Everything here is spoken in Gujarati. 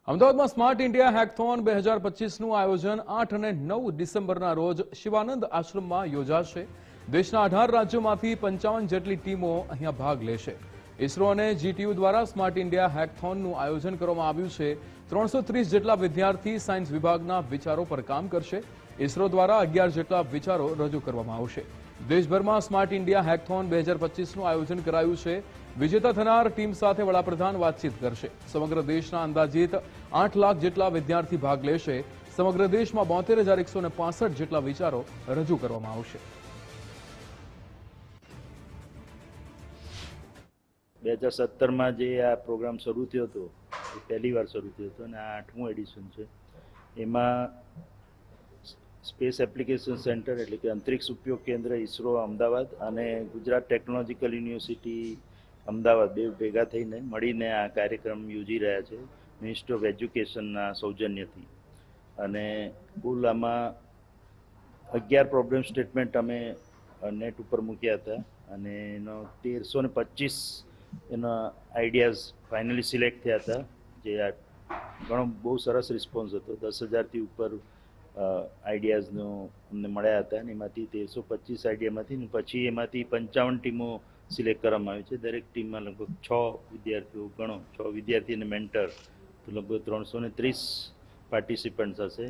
અમદાવાદમાં સ્માર્ટ ઇન્ડિયા હેકથોન 2025નું આયોજન 8 અને 9 ડિસેમ્બરના રોજ શિવાનંદ આશ્રમમાં યોજાશે। દેશના 18 રાજ્યોમાંથી 55 જેટલી ટીમો અહીંયા ભાગ લેશે। ઇસરો અને જીટીયુ દ્વારા સ્માર્ટ ઇન્ડિયા હેકથોનનું આયોજન કરવામાં આવ્યું છે। 330 જેટલા વિદ્યાર્થી સાયન્સ વિભાગના વિચારો પર કામ કરશે। ઇસરો દ્વારા 11 જેટલા વિચારો રજૂ કરવામાં આવશે। દેશભરમાં સ્માર્ટ ઇન્ડિયા હેકથોન 2025નું આયોજન કરાયું છે। વિજેતા થનાર ટીમ સાથે વડાપ્રધાન વાતચીત કરશે। સમગ્ર દેશના અંદાજિત 8 લાખ જેટલા વિદ્યાર્થી ભાગ લેશે। સમગ્ર દેશમાં 72,165 જેટલા વિચારો રજૂ કરવામાં આવશે। 2017માં જે આ પ્રોગ્રામ શરૂ થયો હતો એ પહેલી વાર શરૂ થયો હતો અને આ 8મું એડિશન છે। એમાં સ્પેસ એપ્લિકેશન સેન્ટર એટલે કે અંતરિક્ષ ઉપયોગ કેન્દ્ર ઇસરો અમદાવાદ અને ગુજરાત ટેકનોલોજીકલ યુનિવર્સિટી અમદાવાદ બે ભેગા થઈને મળીને આ કાર્યક્રમ યોજી રહ્યા છે મિનિસ્ટ્રી ઓફ એજ્યુકેશનના સૌજન્યથી। અને કુલ આમાં 11 પ્રોબ્લેમ સ્ટેટમેન્ટ અમે નેટ ઉપર મૂક્યા હતા અને એનો 1325 એના આઈડિયાઝ ફાઇનલી સિલેક્ટ થયા હતા, જે આ ઘણો બહુ સરસ રિસ્પોન્સ હતો। 10,000થી ઉપર આઈડિયાઝનો અમને મળ્યા હતા અને એમાંથી 1325 આઈડિયામાંથી પછી એમાંથી 55 ટીમો સિલેક્ટ કરવામાં આવી છે। દરેક ટીમમાં લગભગ 6 વિદ્યાર્થીઓ ગણો 6 વિદ્યાર્થી અને મેન્ટર, તો લગભગ 330 પાર્ટિસિપન્ટ્સ હશે।